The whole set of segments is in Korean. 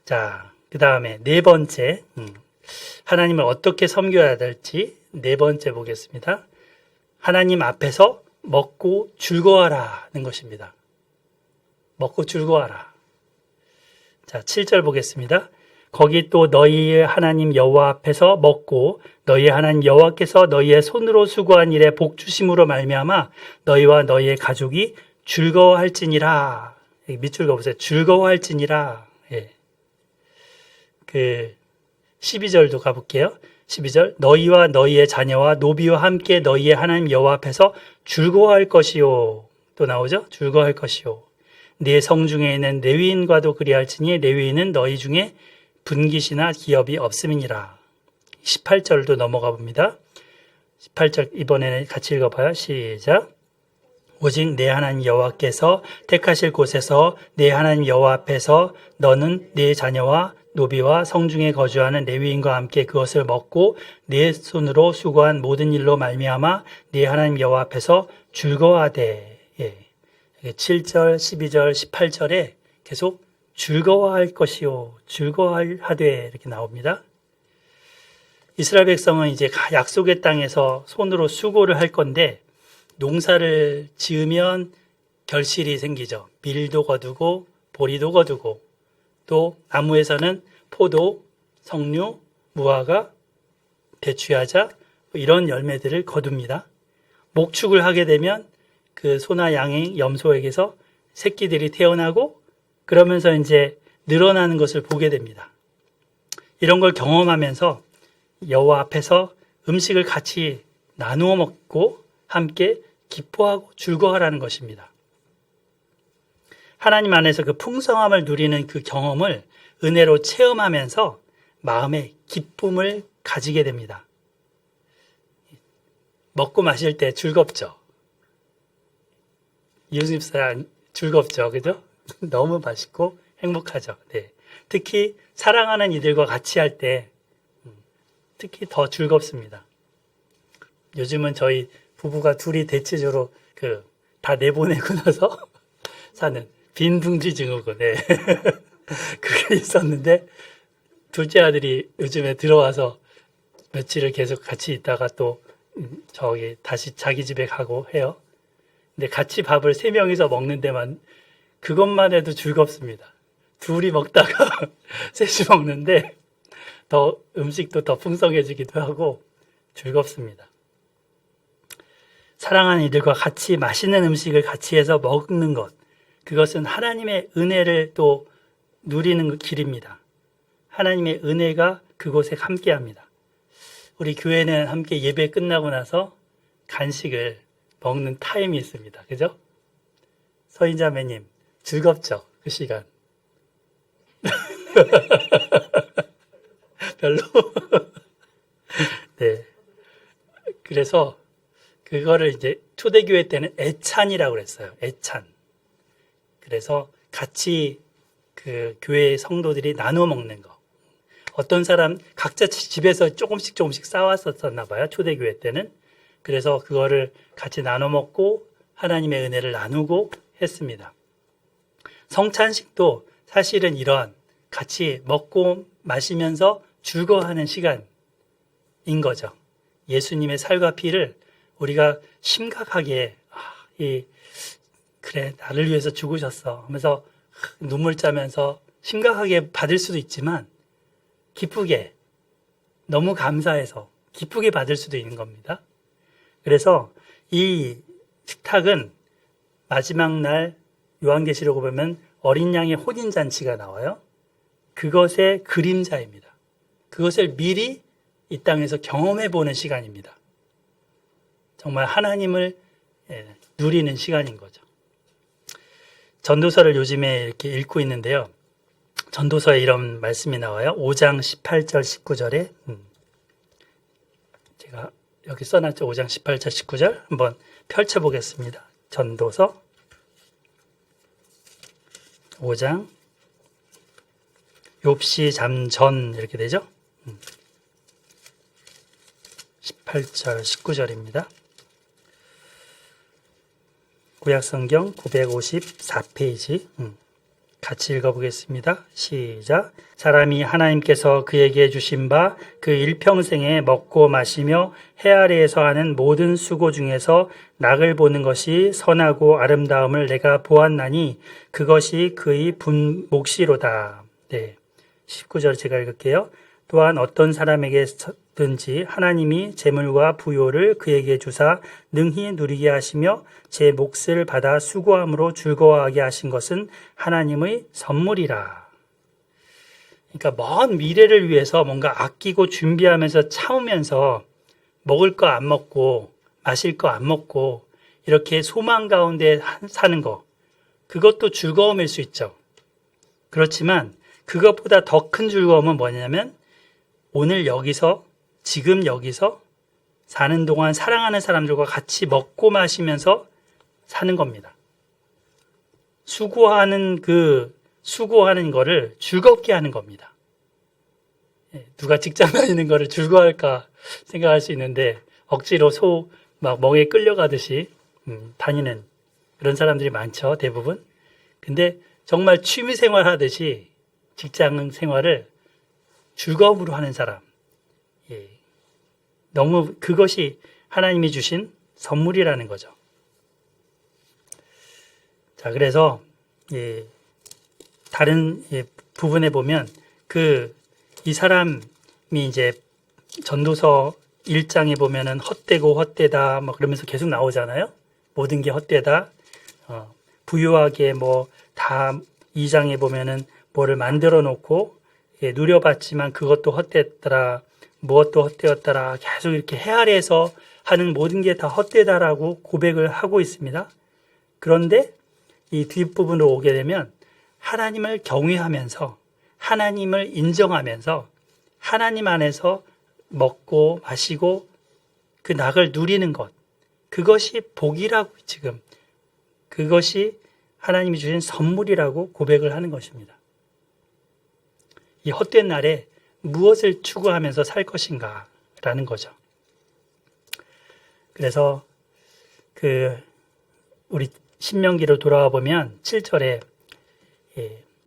자, 그 다음에 네 번째, 하나님을 어떻게 섬겨야 될지 네 번째 보겠습니다. 하나님 앞에서 먹고 즐거워하라는 것입니다. 먹고 즐거워하라. 자, 7절 보겠습니다. 거기 또 너희의 하나님 여호와 앞에서 먹고 너희의 하나님 여호와께서 너희의 손으로 수고한 일에 복 주심으로 말미암아 너희와 너희의 가족이 즐거워할지니라. 밑줄 그어보세요. 즐거워할지니라. 예. 12절도 가볼게요. 12절 너희와 너희의 자녀와 노비와 함께 너희의 하나님 여호와 앞에서 즐거워할 것이요. 또 나오죠? 즐거워할 것이요. 네 성 중에 있는 레위인과도 그리할지니 레위인은 너희 중에 분깃이나 기업이 없음이니라. 18절도 넘어가 봅니다. 18절 이번에는 같이 읽어봐요. 시작. 오직 내 하나님 여호와께서 택하실 곳에서 내 하나님 여호와 앞에서 너는 네 자녀와 노비와 성중에 거주하는 레위인과 함께 그것을 먹고 네 손으로 수고한 모든 일로 말미암아 네 하나님 여호와 앞에서 즐거워하되. 예. 7절, 12절, 18절에 계속 즐거워할 것이요, 즐거워하되 이렇게 나옵니다. 이스라엘 백성은 이제 약속의 땅에서 손으로 수고를 할 건데 농사를 지으면 결실이 생기죠. 밀도 거두고 보리도 거두고 또 나무에서는 포도, 석류, 무화과, 대추야자 이런 열매들을 거둡니다. 목축을 하게 되면 그 소나 양의 염소에게서 새끼들이 태어나고 그러면서 이제 늘어나는 것을 보게 됩니다. 이런 걸 경험하면서 여호와 앞에서 음식을 같이 나누어 먹고 함께 기뻐하고 즐거워하라는 것입니다. 하나님 안에서 그 풍성함을 누리는 그 경험을 은혜로 체험하면서 마음의 기쁨을 가지게 됩니다. 먹고 마실 때 즐겁죠. 이웃집사랑 즐겁죠. 그죠? 너무 맛있고 행복하죠. 네. 특히 사랑하는 이들과 같이 할 때 특히 더 즐겁습니다. 요즘은 저희 부부가 둘이 대체적으로 다 내보내고 나서 사는 빈둥지 증후군. 네. 그게 있었는데 둘째 아들이 요즘에 들어와서 며칠을 계속 같이 있다가 또 다시 자기 집에 가고 해요. 근데 같이 밥을 3명이서 먹는 데만 그것만 해도 즐겁습니다. 둘이 먹다가 셋이 먹는데 더 음식도 더 풍성해지기도 하고 즐겁습니다. 사랑하는 이들과 같이 맛있는 음식을 같이 해서 먹는 것, 그것은 하나님의 은혜를 또 누리는 길입니다. 하나님의 은혜가 그곳에 함께합니다. 우리 교회는 함께 예배 끝나고 나서 간식을 먹는 타임이 있습니다. 그죠? 서인자매님 즐겁죠? 그 시간. 별로? 네. 그래서 그거를 이제 초대교회 때는 애찬이라고 그랬어요. 애찬. 그래서 같이 그 교회 성도들이 나눠 먹는 거. 어떤 사람 각자 집에서 조금씩 싸왔었나 봐요. 초대교회 때는. 그래서 그거를 같이 나눠 먹고 하나님의 은혜를 나누고 했습니다. 성찬식도 사실은 이런 같이 먹고 마시면서 즐거워하는 시간인 거죠. 예수님의 살과 피를 우리가 심각하게 그래 나를 위해서 죽으셨어 하면서 눈물 짜면서 심각하게 받을 수도 있지만 기쁘게 너무 감사해서 기쁘게 받을 수도 있는 겁니다. 그래서 이 식탁은 마지막 날 요한계시록을 보면 어린 양의 혼인잔치가 나와요. 그것의 그림자입니다. 그것을 미리 이 땅에서 경험해보는 시간입니다. 정말 하나님을 누리는 시간인 거죠. 전도서를 요즘에 이렇게 읽고 있는데요. 전도서에 이런 말씀이 나와요. 5장 18절 19절에 제가 여기 써놨죠. 5장 18절 19절 한번 펼쳐보겠습니다. 전도서 5장 욥시 잠전 이렇게 되죠. 18절 19절입니다. 구약성경 954페이지 같이 읽어보겠습니다. 시작. 사람이 하나님께서 그에게 주신 바 그 일평생에 먹고 마시며 해 아래에서 하는 모든 수고 중에서 낙을 보는 것이 선하고 아름다움을 내가 보았나니 그것이 그의 몫이로다. 네. 19절 제가 읽을게요. 또한 어떤 사람에게든지 하나님이 재물과 부요를 그에게 주사 능히 누리게 하시며 제 몫을 받아 수고함으로 즐거워하게 하신 것은 하나님의 선물이라. 그러니까 먼 미래를 위해서 뭔가 아끼고 준비하면서 참으면서 먹을 거 안 먹고 마실 거 안 먹고 이렇게 소망 가운데 사는 거, 그것도 즐거움일 수 있죠. 그렇지만 그것보다 더 큰 즐거움은 뭐냐면 오늘 여기서, 지금 여기서 사는 동안 사랑하는 사람들과 같이 먹고 마시면서 사는 겁니다. 수고하는 거를 즐겁게 하는 겁니다. 누가 직장 다니는 거를 즐거워할까 생각할 수 있는데 억지로 막 멍에 끌려가듯이 다니는 그런 사람들이 많죠, 대부분. 근데 정말 취미 생활 하듯이 직장 생활을 즐거움으로 하는 사람. 너무 그것이 하나님이 주신 선물이라는 거죠. 자, 그래서 다른 부분에 보면 이 사람이 이제 전도서 1장에 보면은 헛되고 헛되다 막 그러면서 계속 나오잖아요. 모든 게 헛되다. 부유하게 다 2장에 보면은 뭐를 만들어 놓고 누려봤지만 그것도 헛되었더라. 무엇도 헛되었더라. 계속 이렇게 해 아래에서 하는 모든 게 다 헛되다라고 고백을 하고 있습니다. 그런데 이 뒷부분으로 오게 되면 하나님을 경외하면서 하나님을 인정하면서 하나님 안에서 먹고 마시고 그 낙을 누리는 것, 그것이 복이라고 지금 그것이 하나님이 주신 선물이라고 고백을 하는 것입니다. 이 헛된 날에 무엇을 추구하면서 살 것인가 라는 거죠. 그래서 우리 신명기로 돌아와 보면 7절에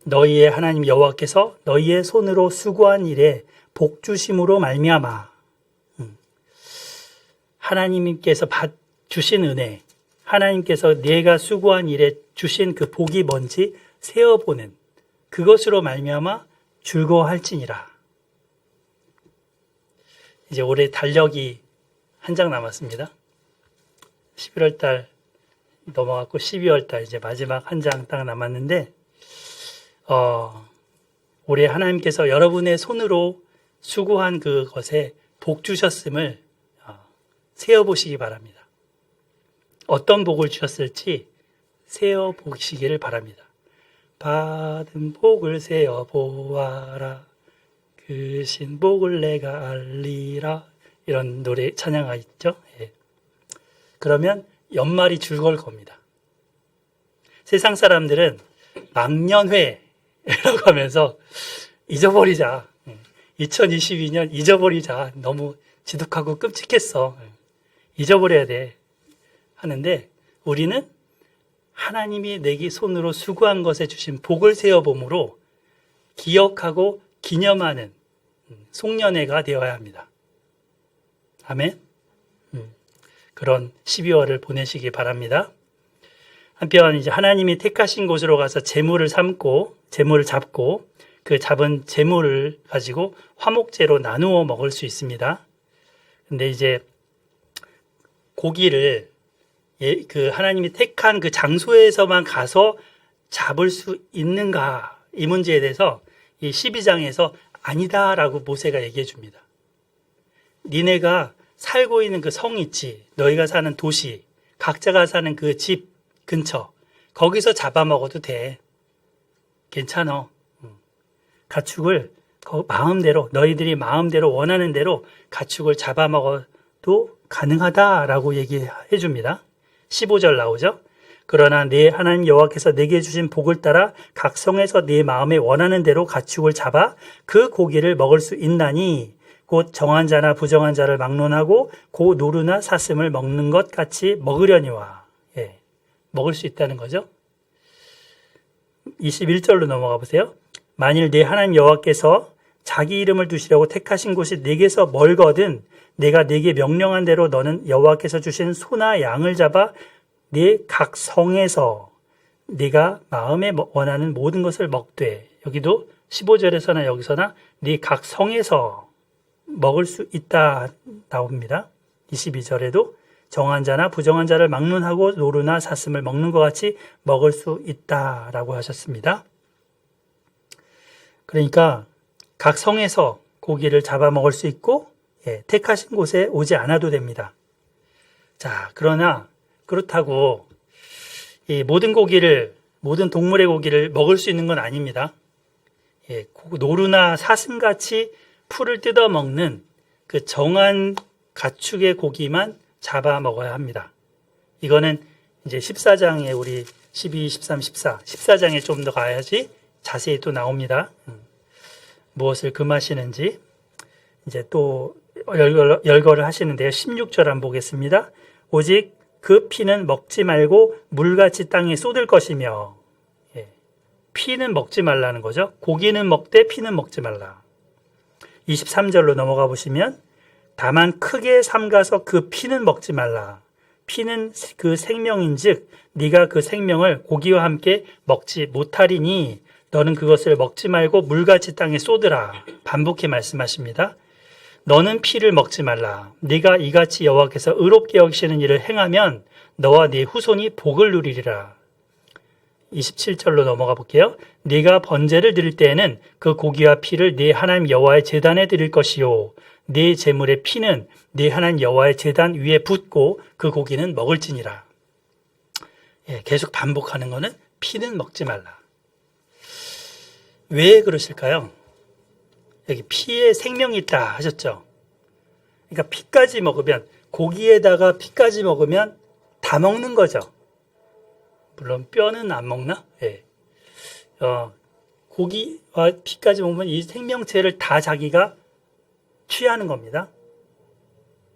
너희의 하나님 여호와께서 너희의 손으로 수고한 일에 복 주심으로 말미암아. 하나님께서 주신 은혜, 하나님께서 내가 수고한 일에 주신 그 복이 뭔지 세어보는 그것으로 말미암아 즐거워할지니라. 이제 올해 달력이 한 장 남았습니다. 11월 달 넘어갔고 12월 달 이제 마지막 한 장 딱 남았는데 올해 하나님께서 여러분의 손으로 수고한 그것에 복 주셨음을 세어보시기 바랍니다. 어떤 복을 주셨을지 세어보시기를 바랍니다. 받은 복을 세어보아라. 그 신복을 내가 알리라. 이런 노래 찬양가 있죠. 그러면 연말이 즐거울 겁니다. 세상 사람들은 망년회라고 하면서 잊어버리자. 2022년 잊어버리자. 너무 지독하고 끔찍했어. 잊어버려야 돼. 하는데 우리는 하나님이 내게 손으로 수고한 것에 주신 복을 세어봄으로 기억하고 기념하는 송년회가 되어야 합니다. 아멘. 그런 12월을 보내시기 바랍니다. 한편 이제 하나님이 택하신 곳으로 가서 재물을 잡고 그 잡은 재물을 가지고 화목제로 나누어 먹을 수 있습니다. 근데 이제 고기를 그 하나님이 택한 그 장소에서만 가서 잡을 수 있는가, 이 문제에 대해서 이 12장에서 아니다라고 모세가 얘기해 줍니다. 니네가 살고 있는 그 성 있지, 너희가 사는 도시, 각자가 사는 그 집 근처, 거기서 잡아먹어도 돼. 괜찮아. 가축을 마음대로, 너희들이 마음대로 원하는 대로 가축을 잡아먹어도 가능하다라고 얘기해 줍니다. 15절 나오죠. 그러나 내 하나님 여호와께서 내게 주신 복을 따라 각 성에서 네 마음에 원하는 대로 가축을 잡아 그 고기를 먹을 수 있나니 곧 정한 자나 부정한 자를 막론하고 고 노루나 사슴을 먹는 것 같이 먹으려니와. 먹을 수 있다는 거죠. 21절로 넘어가 보세요. 만일 내 하나님 여호와께서 자기 이름을 두시려고 택하신 곳이 내게서 멀거든 내가 내게 명령한 대로 너는 여호와께서 주신 소나 양을 잡아 내 각 성에서 네가 마음에 원하는 모든 것을 먹되, 여기도 15절에서나 여기서나 네 각 성에서 먹을 수 있다 나옵니다. 22절에도 정한 자나 부정한 자를 막론하고 노루나 사슴을 먹는 것 같이 먹을 수 있다라고 하셨습니다. 그러니까 각 성에서 고기를 잡아 먹을 수 있고 택하신 곳에 오지 않아도 됩니다. 자, 그러나 그렇다고 이 모든 동물의 고기를 먹을 수 있는 건 아닙니다. 노루나 사슴같이 풀을 뜯어 먹는 그 정한 가축의 고기만 잡아 먹어야 합니다. 이거는 이제 14장에 우리 12, 13, 14장에 좀 더 가야지 자세히 또 나옵니다. 무엇을 금하시는지 이제 또 열거를 하시는데요. 16절 한번 보겠습니다. 오직 그 피는 먹지 말고 물같이 땅에 쏟을 것이며, 피는 먹지 말라는 거죠. 고기는 먹되 피는 먹지 말라. 23절로 넘어가 보시면 다만 크게 삼가서 그 피는 먹지 말라. 피는 그 생명인즉 네가 그 생명을 고기와 함께 먹지 못하리니 너는 그것을 먹지 말고 물같이 땅에 쏟으라. 반복해 말씀하십니다. 너는 피를 먹지 말라. 네가 이같이 여호와께서 의롭게 여기시는 일을 행하면 너와 네 후손이 복을 누리리라. 27절로 넘어가 볼게요. 네가 번제를 드릴 때에는 그 고기와 피를 네 하나님 여호와의 제단에 드릴 것이요 네 제물의 피는 네 하나님 여호와의 제단 위에 붓고 그 고기는 먹을지니라. 계속 반복하는 거는 피는 먹지 말라. 왜 그러실까요? 여기 피에 생명이 있다 하셨죠. 그러니까 피까지 먹으면, 고기에다가 피까지 먹으면 다 먹는 거죠. 물론 뼈는 안 먹나? 고기와 피까지 먹으면 이 생명체를 다 자기가 취하는 겁니다.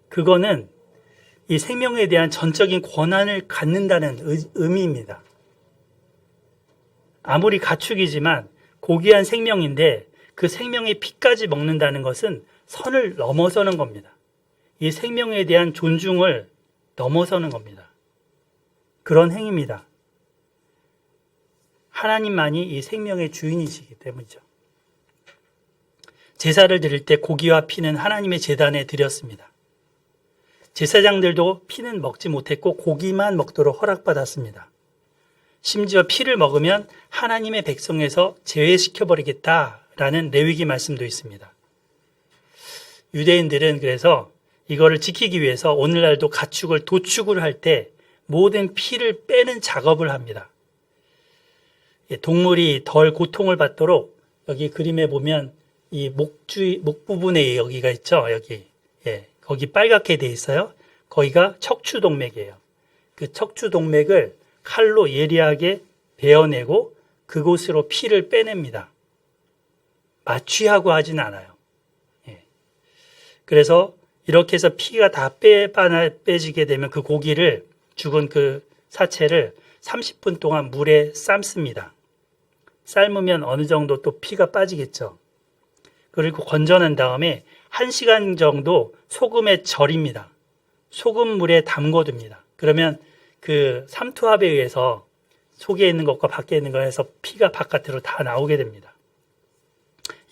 그거는 이 생명에 대한 전적인 권한을 갖는다는 의미입니다. 아무리 가축이지만 고귀한 생명인데 그 생명의 피까지 먹는다는 것은 선을 넘어서는 겁니다. 이 생명에 대한 존중을 넘어서는 겁니다. 그런 행위입니다. 하나님만이 이 생명의 주인이시기 때문이죠. 제사를 드릴 때 고기와 피는 하나님의 제단에 드렸습니다. 제사장들도 피는 먹지 못했고 고기만 먹도록 허락받았습니다. 심지어 피를 먹으면 하나님의 백성에서 제외시켜버리겠다라는 레위기 말씀도 있습니다. 유대인들은 그래서 이거를 지키기 위해서 오늘날도 가축을 도축을 할 때 모든 피를 빼는 작업을 합니다. 동물이 덜 고통을 받도록 여기 그림에 보면 이 목 부분에 여기가 있죠. 여기. 거기 빨갛게 돼 있어요. 거기가 척추동맥이에요. 그 척추동맥을 칼로 예리하게 베어내고 그곳으로 피를 빼냅니다. 마취하고 하진 않아요. 그래서 이렇게 해서 피가 다 빼지게 되면 그 고기를, 죽은 그 사체를 30분 동안 물에 삶습니다. 삶으면 어느 정도 또 피가 빠지겠죠. 그리고 건져낸 다음에 1시간 정도 소금에 절입니다. 소금물에 담궈둡니다. 그러면 그 삼투압에 의해서 속에 있는 것과 밖에 있는 것에서 피가 바깥으로 다 나오게 됩니다.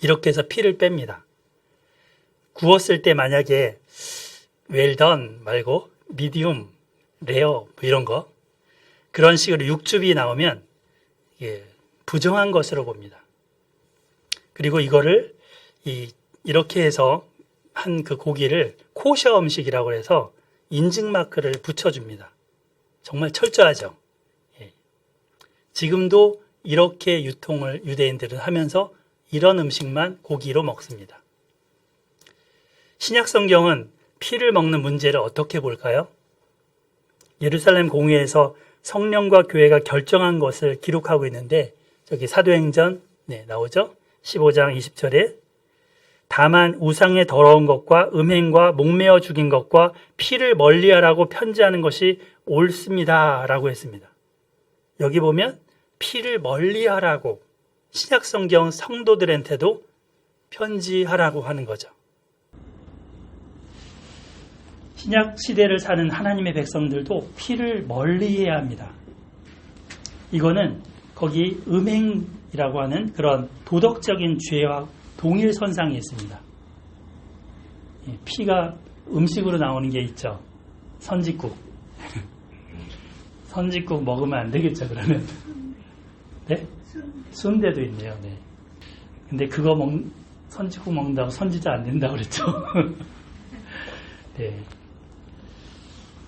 이렇게 해서 피를 뺍니다. 구웠을 때 만약에 웰던 말고 미디움, 레어 뭐 이런 거, 그런 식으로 육즙이 나오면 부정한 것으로 봅니다. 그리고 이거를 이렇게 해서 한 그 고기를 코셔 음식이라고 해서 인증 마크를 붙여줍니다. 정말 철저하죠. 지금도 이렇게 유통을 유대인들은 하면서 이런 음식만 고기로 먹습니다. 신약 성경은 피를 먹는 문제를 어떻게 볼까요? 예루살렘 공회에서 성령과 교회가 결정한 것을 기록하고 있는데, 저기 사도행전 나오죠? 15장 20절에 다만 우상의 더러운 것과 음행과 목매어 죽인 것과 피를 멀리하라고 편지하는 것이 옳습니다 라고 했습니다. 여기 보면 피를 멀리하라고 신약성경 성도들한테도 편지하라고 하는 거죠. 신약 시대를 사는 하나님의 백성들도 피를 멀리해야 합니다. 이거는 거기 음행이라고 하는 그런 도덕적인 죄와 동일선상에 있습니다. 피가 음식으로 나오는 게 있죠. 선짓국. 선짓국 먹으면 안 되겠죠, 그러면. 네? 순대도 있네요, 네. 근데 그거 선짓국 먹는다고 선지자 안 된다고 그랬죠. 네.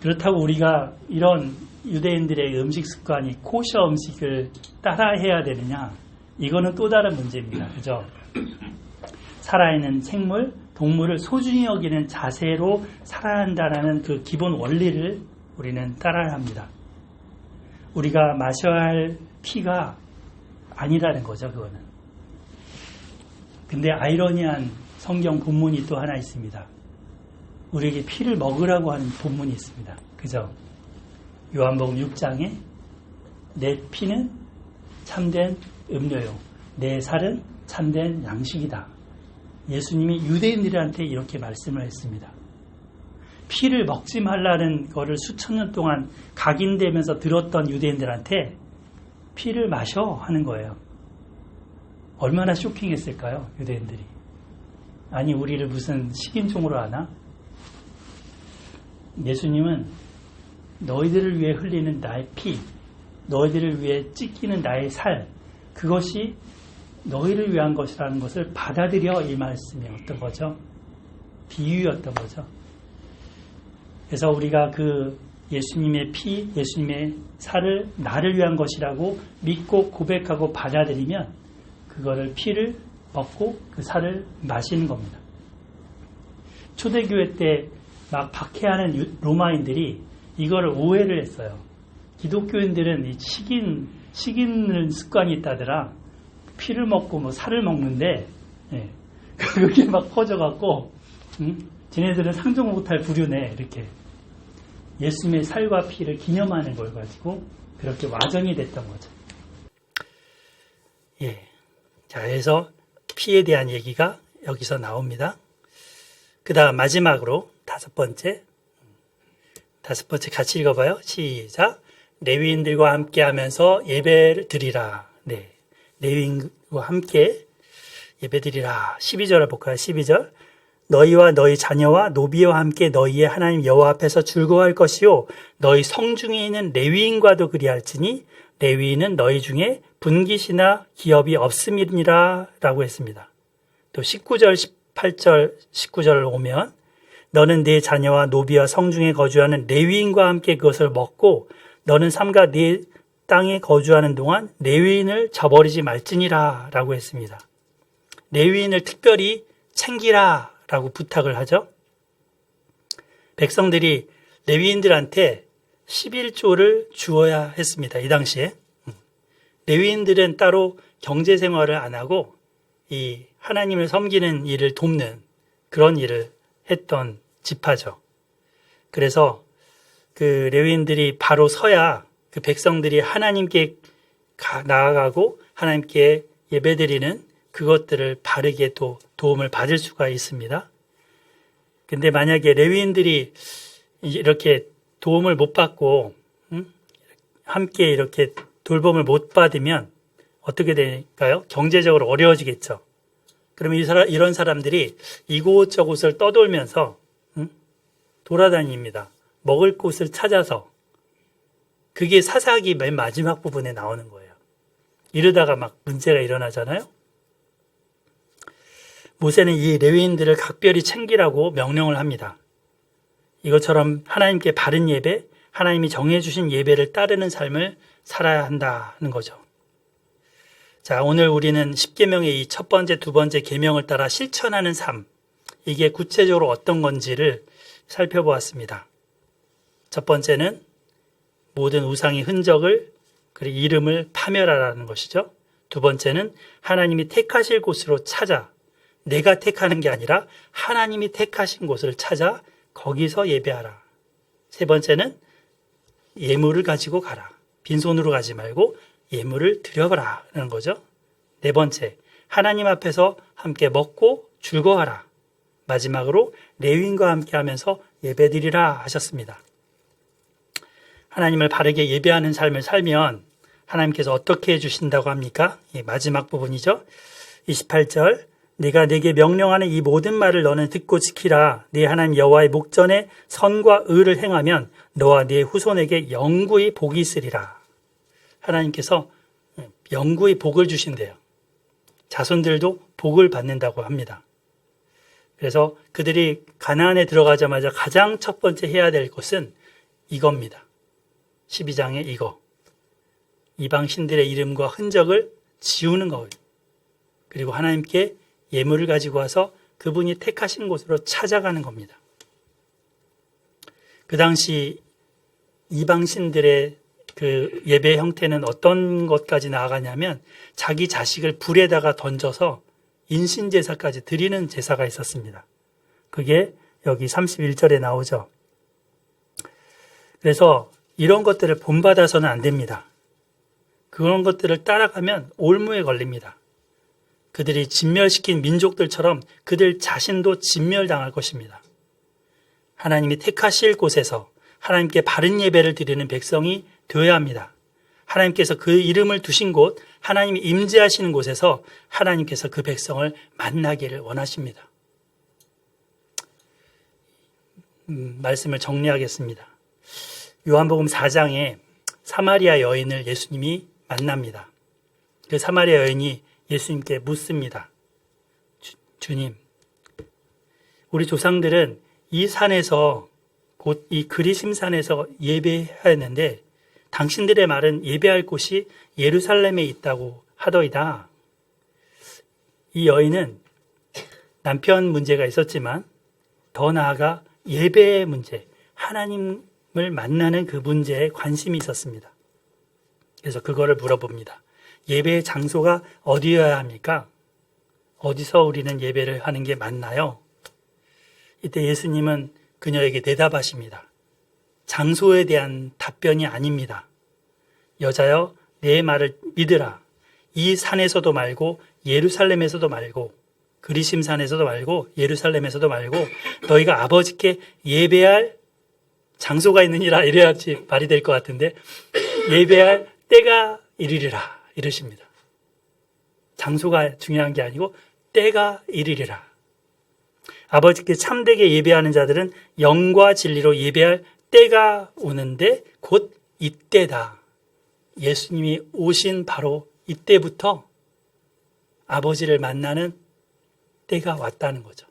그렇다고 우리가 이런 유대인들의 음식 습관이 코셔 음식을 따라해야 되느냐? 이거는 또 다른 문제입니다. 그죠? 살아있는 생물, 동물을 소중히 여기는 자세로 살아야 한다는 그 기본 원리를 우리는 따라야 합니다. 우리가 마셔야 할 피가 아니라는 거죠, 그거는. 근데 아이러니한 성경 본문이 또 하나 있습니다. 우리에게 피를 먹으라고 하는 본문이 있습니다. 그죠? 요한복음 6장에 내 피는 참된 음료요, 내 살은 참된 양식이다. 예수님이 유대인들한테 이렇게 말씀을 했습니다. 피를 먹지 말라는 거를 수천 년 동안 각인되면서 들었던 유대인들한테 피를 마셔 하는 거예요. 얼마나 쇼킹했을까요, 유대인들이. 아니, 우리를 무슨 식인종으로 하나? 예수님은 너희들을 위해 흘리는 나의 피, 너희들을 위해 찢기는 나의 살, 그것이 너희를 위한 것이라는 것을 받아들여, 이 말씀이 어떤 거죠? 비유였던 거죠. 그래서 우리가 그 예수님의 피, 예수님의 살을 나를 위한 것이라고 믿고 고백하고 받아들이면 그거를 피를 먹고 그 살을 마시는 겁니다. 초대교회 때 막 박해하는 로마인들이 이거를 오해를 했어요. 기독교인들은 이 식인을 습관이 있다더라. 피를 먹고 뭐 살을 먹는데, 예. 그게 막 퍼져갖고, 쟤네들은 상종 못할 부류네, 이렇게. 예수님의 살과 피를 기념하는 걸 가지고 그렇게 와전이 됐던 거죠. 예. 자, 그래서 피에 대한 얘기가 여기서 나옵니다. 그 다음 마지막으로 다섯 번째 같이 읽어봐요. 시작. 레위인들과 함께 하면서 예배를 드리라. 네. 레위인과 함께 예배 드리라. 12절을 볼까요? 12절. 너희와 너희 자녀와 노비와 함께 너희의 하나님 여호와 앞에서 즐거워할 것이요 너희 성중에 있는 레위인과도 그리할지니 레위인은 너희 중에 분깃이나 기업이 없음이니라 라고 했습니다. 또 19절, 18절, 19절을 오면 너는 네 자녀와 노비와 성중에 거주하는 레위인과 함께 그것을 먹고 너는 삼가 네 땅에 거주하는 동안 레위인을 저버리지 말지니라 라고 했습니다. 레위인을 특별히 챙기라 라고 부탁을 하죠. 백성들이 레위인들한테 11조를 주어야 했습니다. 이 당시에. 레위인들은 따로 경제생활을 안 하고 이 하나님을 섬기는 일을 돕는 그런 일을 했던 지파죠. 그래서 그 레위인들이 바로 서야 그 백성들이 하나님께 나아가고 하나님께 예배드리는 그것들을 바르게 또 도움을 받을 수가 있습니다. 근데 만약에 레위인들이 이렇게 도움을 못 받고 함께 이렇게 돌봄을 못 받으면 어떻게 될까요? 경제적으로 어려워지겠죠. 그러면 이런 사람들이 이곳저곳을 떠돌면서 돌아다닙니다. 먹을 곳을 찾아서. 그게 사사기 맨 마지막 부분에 나오는 거예요. 이러다가 막 문제가 일어나잖아요. 모세는 이 레위인들을 각별히 챙기라고 명령을 합니다. 이것처럼 하나님께 바른 예배, 하나님이 정해주신 예배를 따르는 삶을 살아야 한다는 거죠. 자, 오늘 우리는 십계명의 이 첫 번째, 두 번째 계명을 따라 실천하는 삶, 이게 구체적으로 어떤 건지를 살펴보았습니다. 첫 번째는 모든 우상의 흔적을, 그리고 이름을 파멸하라는 것이죠. 두 번째는 하나님이 택하실 곳으로 찾아, 내가 택하는 게 아니라 하나님이 택하신 곳을 찾아 거기서 예배하라. 세 번째는 예물을 가지고 가라. 빈손으로 가지 말고 예물을 드려봐라라는 거죠. 네 번째, 하나님 앞에서 함께 먹고 즐거워하라. 마지막으로 레위인과 함께 하면서 예배드리라 하셨습니다. 하나님을 바르게 예배하는 삶을 살면 하나님께서 어떻게 해주신다고 합니까? 마지막 부분이죠. 28절, 내가 네게 명령하는 이 모든 말을 너는 듣고 지키라. 네 하나님 여호와의 목전에 선과 의를 행하면 너와 네 후손에게 영구히 복이 있으리라. 하나님께서 영구히 복을 주신대요. 자손들도 복을 받는다고 합니다. 그래서 그들이 가나안에 들어가자마자 가장 첫 번째 해야 될 것은 이겁니다. 12장에 이거. 이방 신들의 이름과 흔적을 지우는 거예요. 그리고 하나님께 예물을 가지고 와서 그분이 택하신 곳으로 찾아가는 겁니다. 그 당시 이방 신들의 그 예배 형태는 어떤 것까지 나아가냐면 자기 자식을 불에다가 던져서 인신제사까지 드리는 제사가 있었습니다. 그게 여기 31절에 나오죠. 그래서 이런 것들을 본받아서는 안 됩니다. 그런 것들을 따라가면 올무에 걸립니다. 그들이 진멸시킨 민족들처럼 그들 자신도 진멸당할 것입니다. 하나님이 택하실 곳에서 하나님께 바른 예배를 드리는 백성이 되어야 합니다. 하나님께서 그 이름을 두신 곳, 하나님이 임재하시는 곳에서 하나님께서 그 백성을 만나기를 원하십니다. 말씀을 정리하겠습니다. 요한복음 4장에 사마리아 여인을 예수님이 만납니다. 그 사마리아 여인이 예수님께 묻습니다. 주님, 우리 조상들은 이 산에서 곧 이 그리심산에서 예배하였는데 당신들의 말은 예배할 곳이 예루살렘에 있다고 하더이다. 이 여인은 남편 문제가 있었지만 더 나아가 예배의 문제, 하나님을 만나는 그 문제에 관심이 있었습니다. 그래서 그거를 물어봅니다. 예배의 장소가 어디여야 합니까? 어디서 우리는 예배를 하는 게 맞나요? 이때 예수님은 그녀에게 대답하십니다. 장소에 대한 답변이 아닙니다. 여자여, 내 말을 믿으라. 이 산에서도 말고 예루살렘에서도 말고 그리심산에서도 말고 예루살렘에서도 말고 너희가 아버지께 예배할 장소가 있느니라 이래야지 말이 될 것 같은데 예배할 때가 이르리라 이러십니다. 장소가 중요한 게 아니고 때가 이르리라. 아버지께 참되게 예배하는 자들은 영과 진리로 예배할 때가 오는데 곧 이때다. 예수님이 오신 바로 이때부터 아버지를 만나는 때가 왔다는 거죠.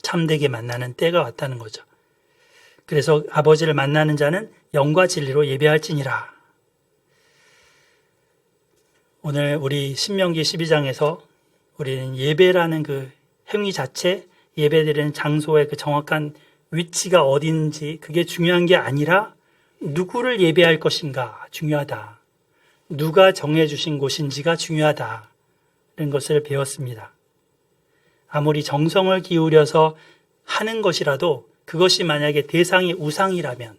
참되게 만나는 때가 왔다는 거죠. 그래서 아버지를 만나는 자는 영과 진리로 예배할지니라. 오늘 우리 신명기 12장에서 우리는 예배라는 그 행위 자체, 예배드리는 장소의 그 정확한 위치가 어딘지 그게 중요한 게 아니라 누구를 예배할 것인가 중요하다. 누가 정해주신 곳인지가 중요하다. 이런 것을 배웠습니다. 아무리 정성을 기울여서 하는 것이라도 그것이 만약에 대상이 우상이라면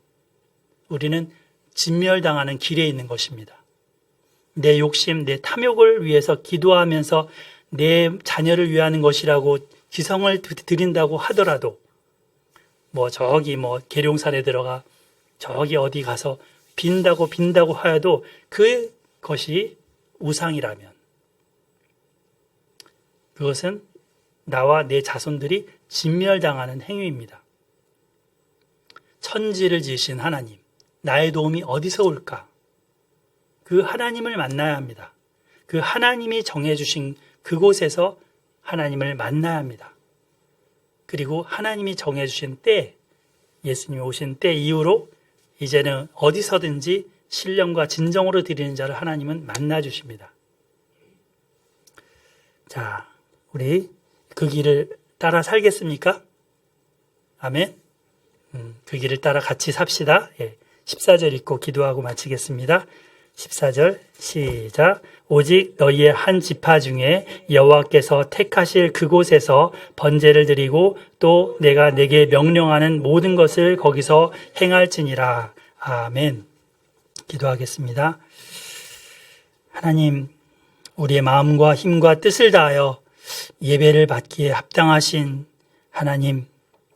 우리는 진멸당하는 길에 있는 것입니다. 내 욕심, 내 탐욕을 위해서 기도하면서 내 자녀를 위하는 것이라고 지성을 드린다고 하더라도 저기 계룡산에 들어가 저기 어디 가서 빈다고 하여도 그것이 우상이라면 그것은 나와 내 자손들이 진멸당하는 행위입니다. 천지를 지으신 하나님, 나의 도움이 어디서 올까? 그 하나님을 만나야 합니다. 그 하나님이 정해주신 그곳에서 하나님을 만나야 합니다. 그리고 하나님이 정해주신 때, 예수님이 오신 때 이후로 이제는 어디서든지 신령과 진정으로 드리는 자를 하나님은 만나주십니다. 자, 우리 그 길을 따라 살겠습니까? 아멘. 그 길을 따라 같이 삽시다. 14절 읽고 기도하고 마치겠습니다. 14절 시작. 오직 너희의 한 지파 중에 여호와께서 택하실 그곳에서 번제를 드리고 또 내가 내게 명령하는 모든 것을 거기서 행할지니라. 아멘. 기도하겠습니다. 하나님, 우리의 마음과 힘과 뜻을 다하여 예배를 받기에 합당하신 하나님,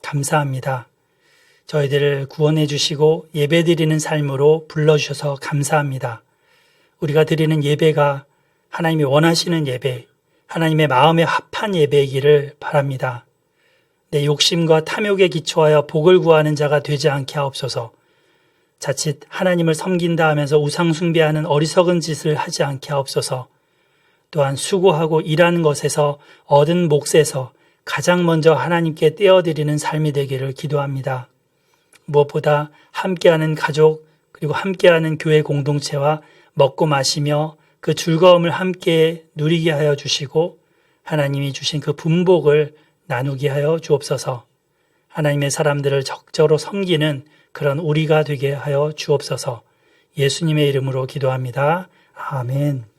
감사합니다. 저희들을 구원해 주시고 예배 드리는 삶으로 불러주셔서 감사합니다. 우리가 드리는 예배가 하나님이 원하시는 예배, 하나님의 마음에 합한 예배이기를 바랍니다. 내 욕심과 탐욕에 기초하여 복을 구하는 자가 되지 않게 하옵소서. 자칫 하나님을 섬긴다 하면서 우상 숭배하는 어리석은 짓을 하지 않게 하옵소서. 또한 수고하고 일하는 것에서 얻은 몫에서 가장 먼저 하나님께 떼어드리는 삶이 되기를 기도합니다. 무엇보다 함께하는 가족 그리고 함께하는 교회 공동체와 먹고 마시며 그 즐거움을 함께 누리게 하여 주시고 하나님이 주신 그 분복을 나누게 하여 주옵소서. 하나님의 사람들을 적절로 섬기는 그런 우리가 되게 하여 주옵소서. 예수님의 이름으로 기도합니다. 아멘.